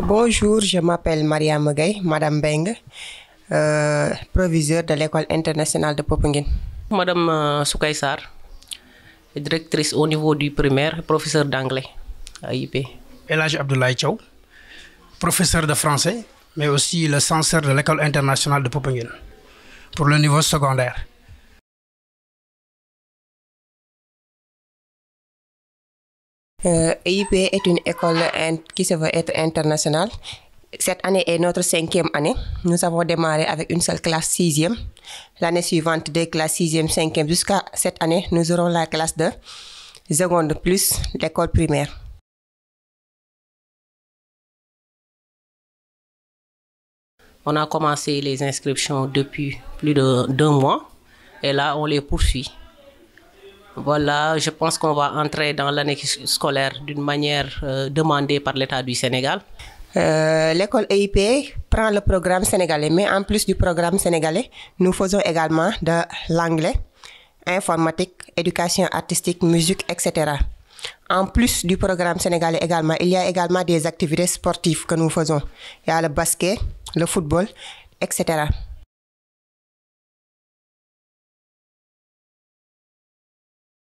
Bonjour, je m'appelle Mariam Gaye, Madame Beng, proviseure de l'école internationale de Popenguine. Madame Soukay Sarr, directrice au niveau du primaire, professeur d'anglais à IUP. El Hadj Abdoulaye Thiaw, professeur de français, mais aussi le censeur de l'école internationale de Popenguine pour le niveau secondaire. EIP est une école qui se veut être internationale. Cette année est notre 5e année. Nous avons démarré avec une seule classe 6e. L'année suivante, 2 classes 6e, 5e. Jusqu'à cette année, nous aurons la classe de seconde plus l'école primaire. On a commencé les inscriptions depuis plus d'un mois et là, on les poursuit. Voilà, je pense qu'on va entrer dans l'année scolaire d'une manière demandée par l'État du Sénégal. L'école EIP prend le programme sénégalais, mais en plus du programme sénégalais, nous faisons également de l'anglais, informatique, éducation artistique, musique, etc. En plus du programme sénégalais également, il y a également des activités sportives que nous faisons. Il y a le basket, le football, etc.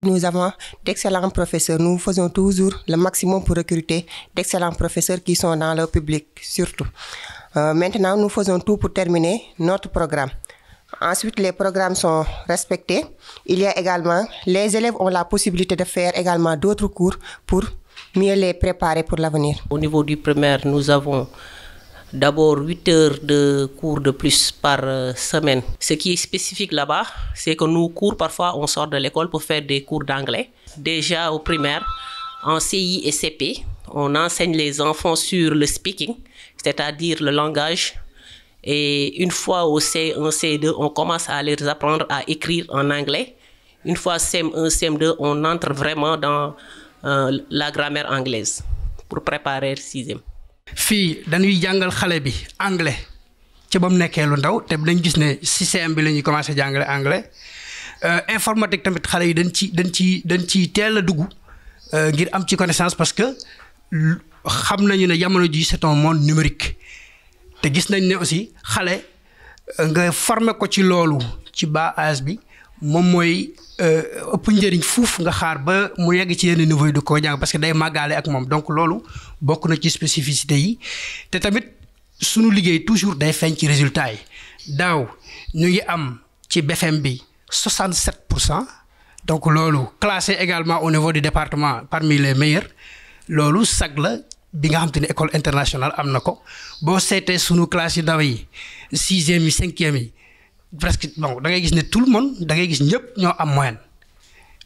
Nous avons d'excellents professeurs. Nous faisons toujours le maximum pour recruter d'excellents professeurs qui sont dans le public, surtout. Maintenant, nous faisons tout pour terminer notre programme. Ensuite, les programmes sont respectés. Il y a également, les élèves ont la possibilité de faire également d'autres cours pour mieux les préparer pour l'avenir. Au niveau du primaire, nous avons d'abord 8 heures de cours de plus par semaine. Ce qui est spécifique là-bas, c'est que nous cours, parfois on sort de l'école pour faire des cours d'anglais. Déjà au primaire, en CI et CP, on enseigne les enfants sur le speaking, c'est-à-dire le langage. Et une fois au C1, C2, on commence à les apprendre à écrire en anglais. Une fois CM1, CM2, on entre vraiment dans la grammaire anglaise pour préparer le 6e. fii dañuy jàngal xale bi anglais ci ba mu nekkee lu ndaw te dañ gis ne CM bi la ñuy commencé jàngale anglais informatique tamit xale yi dañ ci teel a dugg ngir am ci connaissance parce que xam nañu ne jamono ji c'est un monde numérique te gis nañ ne aussi xale nga former ko ci loolu ci bas âge bi moom mooy ëpp njëriñ fuuf nga xaar ba mu yegg ci yenn niveau yi du ko jàng parce que day màggaale ak moom donc loolu bokk na ci spécificité yi te tamit sunu liggéey toujours day feeñ ci résultat yi daaw ñu ngi am ci BFM bi 67%, donc loolu classé également au niveau du département parmi les meilleurs loolu sag la bi nga xam te ne école internationale am na ko boo seetee sunu classe yu ndaw yi 6e yi 5e yi presque bon da ngay gis ne tout le monde da ngay gis ñëpp ñoo am moyenne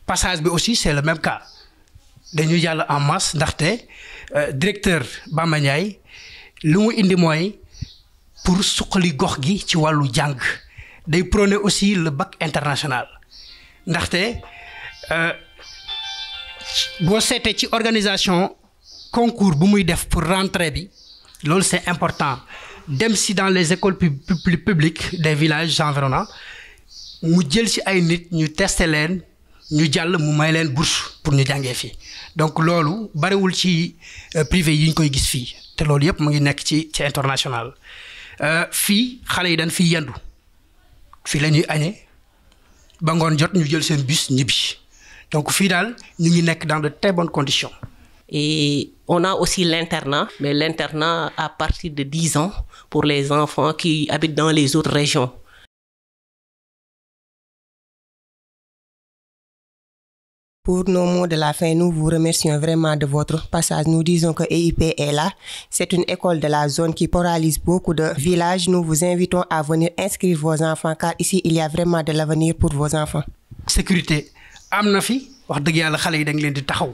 passage bi aussi c'est le même cas dañuy jàll en masse ndaxte directeur Bamba Ndiaye lu mu indi mooy pour suqali gox gi ci wàllu jàng day prôner aussi le bac international ndaxte boo seetee ci organisation concours bu muy def pour rentrée bi loolu c'est important dem si dans les écoles publiques des villages environnants mu jël ci ay nit ñu tester leen ñu jàll mu may leen bourse pour ñu jàngee fii donc loolu bariwul ci privé yi ñu koy gis fii te loolu yëpp mu ngi nekk ci international fii xale yi dañ fiy yendu fii la ñuy añee ba ngoon jot ñu jël seen bus ñibbi donc fii daal ñu ngi nekk dans de très bonnes conditions. Et on a aussi l'internat, mais l'internat à partir de 10 ans pour les enfants qui habitent dans les autres régions. Pour nos mots de la fin, nous vous remercions vraiment de votre passage. Nous disons que EIP est là. C'est une école de la zone qui polarise beaucoup de villages. Nous vous invitons à venir inscrire vos enfants car ici, il y a vraiment de l'avenir pour vos enfants. Sécurité. am na fi wax dëgg yàlla xale yi dañ leen di taxaw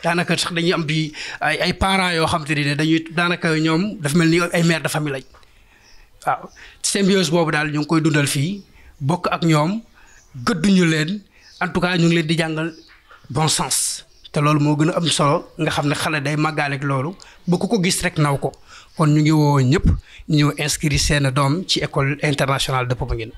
daanaka sax dañuy am bi ay parents yoo xam te ne dañuy daanaka ñoom dafa mel ni ay mère de famille lañ waaw symbiose boobu daal ñu ngi koy dundal fii bokk ak ñoom gëdduñu leen en tout cas ñu ngi leen di jàngal bon sens te loolu moo gën a am solo nga xam ne xale day màggaale ak loolu ba ku ko gis rek naw ko kon ñu ngi woo ñëpp ñu ñëw inscrire seen doom ci école internationale de Popenguine.